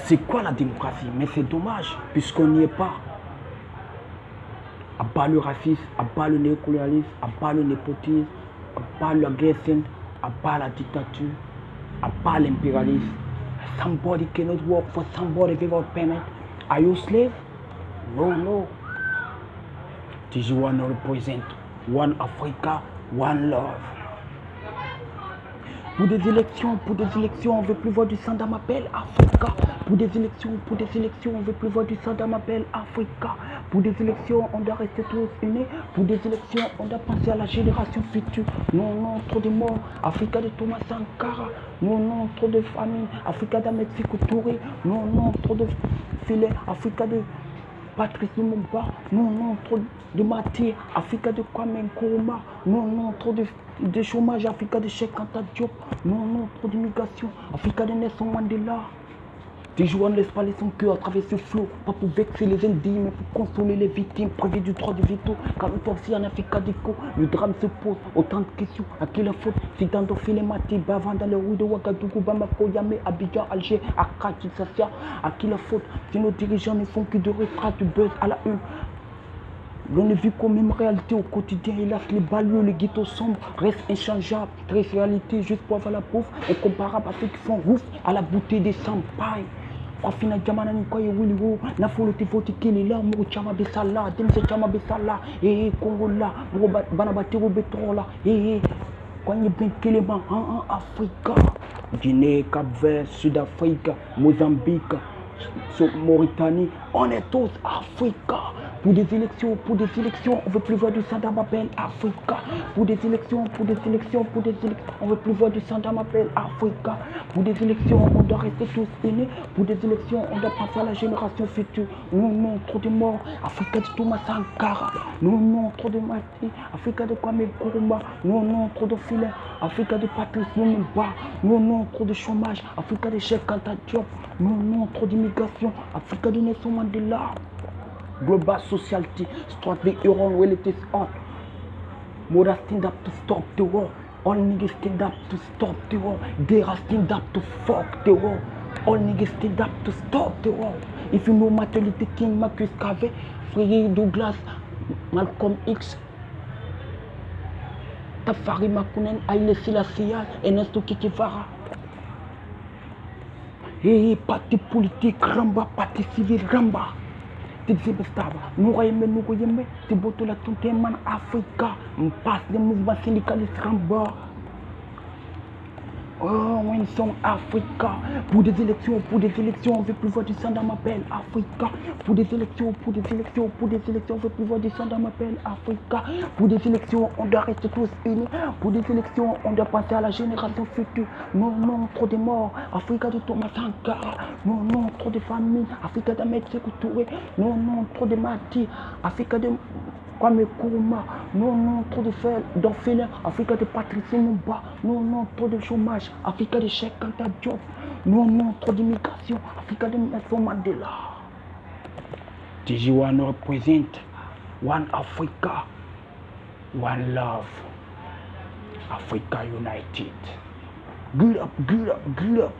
C'est quoi la démocratie? Mais c'est dommage, puisqu'on n'y est pas. À bas le racisme, à bas le néocolonialisme, à bas le népotisme, à bas la guerre sainte, à bas la dictature, à bas l'impérialisme. Somebody cannot work for somebody without payment. Are you a slave? No, no. TG1 represent one Africa, one love. Pour des élections, on veut plus voir du sang dans ma belle Africa. Pour des élections, on veut plus voir du sang dans ma belle Africa. Pour des élections, on doit rester tous unis. Pour des élections, on doit penser à la génération future. Non, non, trop de morts. Africa de Thomas Sankara. Non, non, trop de famine. Africa d'Ahmed Sékou Touré. Non, non, trop de filets. Africa de Patrice Lumumba. Non, non, trop de matière. Africa de Kwame Nkrumah. Non, non, trop de chômage. Africa de Cheikh Anta Diop. Non, non, trop d'immigration. Africa de Nelson Mandela. Toujours ne laisse pas son cœur à travers ce flot, pas pour vexer les indignes, mais pour consoler les victimes, priver du droit de veto. Car une fois aussi en Afrique Déco, le drame se pose, autant de questions. À qui la faute? Si Dandorfi les Mati, Bavant dans les rues de Ouagadougou, Bamako, Yamé, Abidjan, Alger, Accra, Kinshasa. À qui la faute? Si nos dirigeants ne font que de retraite, du buzz à la une. L'on ne vit comme même réalité au quotidien, hélas les banlieues, les ghettos sombres restent inchangeables. Triste réalité, juste pour avoir la bouffe, incomparable à ceux qui font ouf à la bouteille des sans-pailles. Afina jamana ni kwa yewili wo na folo tifoti kili la mo chama besala demse chama besala Congo la mo bana batero betrola kwa ni ben kelema en Afrique, Guinée, Cap-Vert, Sud-Afrique, Mozambique, Mauritanie, on est tous Africains. Pour des élections, on veut plus voir du sang dans ma belle Africa. Pour des élections, on veut plus voir du sang dans ma belle Africa. Pour des élections, on doit rester tous unis. Pour des élections, on doit penser à la génération future. Non, non, trop de morts. Africa de Thomas Sankara. Non, non, trop de Mati. Africa de Kwame Nkrumah. Non, non, trop de filets. Africa de Patrice Lumumba. Non, non, trop de chômage. Africa de Cheikh Anta Diop. Non, non, trop d'immigration. Africa de Nelson Mandela. Global sociality, start the Iran when it is on. More stand up to stop the war. All niggas stand up to stop the war. They are stand up to fuck the war. All niggas stand up to stop the war. If you know Martin Luther King, Marcus Garvey, Frederick Douglass, Malcolm X, Tafari Makunen, Haile Selassie, Ernesto Che Guevara. Parti politique, Ramba, parti civil, Ramba. Nous avons des bottes la tonté man Africa. On passe des mouvements syndicalistes Ramba. Oh, ils sont Africa. Pour des élections, on veut plus voir du sang dans ma belle Africa. Pour des élections, on veut plus voir du sang dans ma belle Africa. Pour des élections, on doit rester tous unis. Pour des élections, on doit penser à la génération future. Non, non, trop de morts. Africa de Thomas Sankara. Non, non, trop de familles. Africa d'Ahmed Sékou Touré. Non, non, trop de Mati. Africa de Kwame Nkrumah. Non, non, trop d'orphelins. Africa de Patrice Lumumba. Non, non, trop de chômage. Africa de Cheikh Anta Diop. Non, non, trop d'immigration. Africa de Nelson Mandela. TG1 represent one Africa, one love. Africa united. Good up, good up, good up.